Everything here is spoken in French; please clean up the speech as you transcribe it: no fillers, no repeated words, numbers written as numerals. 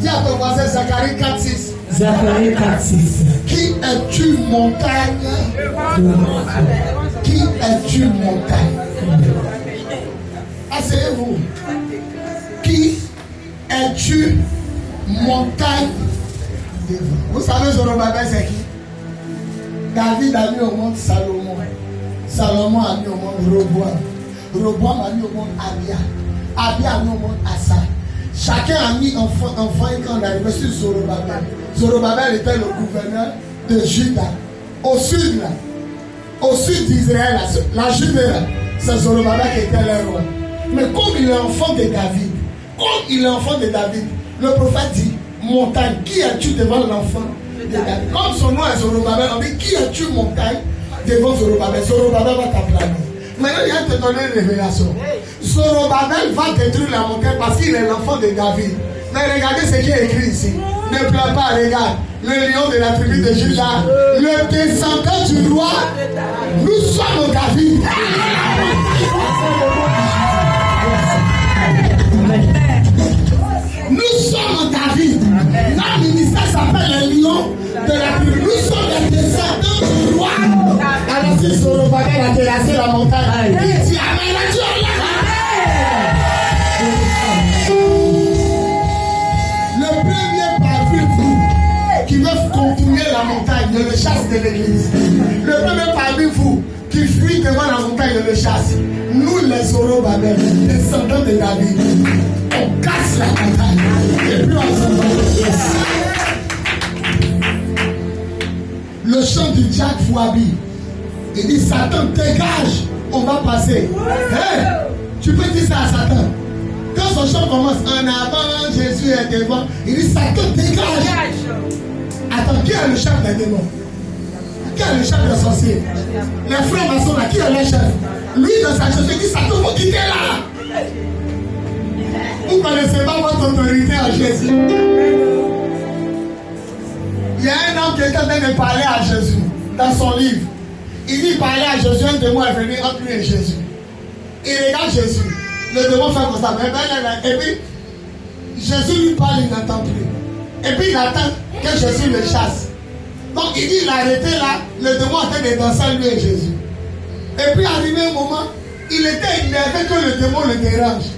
Dis à ton voisin Zacharie 4:6. Zacharie 4:6. Qui es-tu montagne? Qui es-tu montagne? Asseyez-vous. Qui es-tu montagne? Vous savez Zorobabel c'est qui? David a mis au monde Salomon. Salomon a mis au monde Roboam. Roboam a mis au monde Abia. Abia a mis au monde Asa. Chacun a mis enfant et quand on est arrivé sur Zorobabel. Zorobabel était le gouverneur de Juda. Au sud là, au sud d'Israël, la Judée là, c'est Zorobabel qui était le roi. Mais comme il est enfant de David, le prophète dit, montagne, qui es-tu devant l'enfant de David? Comme son nom est Zorobabel, on dit, qui es-tu montagne devant Zorobabel? Zorobabel va t'appeler. Maintenant, il va te donner une révélation. Zorobabel va détruire la montagne parce qu'il est l'enfant de David. Mais regardez ce qui est écrit ici. Ne pleure pas, regarde. Le lion de la tribu de Juda, le descendant du roi, nous sommes David. Nous sommes David. Notre ministère s'appelle le lion de la tribu. Nous sommes les descendants du roi. Alors si Zorobabel a terrassé la montagne, il dit Amen. Le premier parmi vous qui veut contourner la montagne, ne le chasse de l'église. Le premier parmi vous qui fuit devant la montagne, ne le chasse. Nous les Zorobabel, descendants de David, on casse la montagne et puis on s'en va. Le chant du Jack Fouabi, il dit Satan dégage, on va passer. Hey, tu peux dire ça à Satan. Quand son chant commence, en avant, Jésus est devant, il dit Satan dégage. Attends, qui est le chef des démons? Qui est le chef des sorciers? Les frères maçons là, qui est le chef? Lui dans sa chef, il dit Satan, vous quittez là. Vous ne connaissez pas votre autorité en Jésus. Il y a un homme qui est en train de parler à Jésus dans son livre. Il dit parler à Jésus, un démon est venu entre lui et Jésus. Il regarde Jésus. Le démon fait comme ça. Et puis, Jésus lui parle, il n'entend plus. Et puis, il attend que Jésus le chasse. Donc, il dit, il a arrêté là. Le démon est en train de danser lui et Jésus. Et puis, arrivé un moment, il était énervé que le démon le dérange.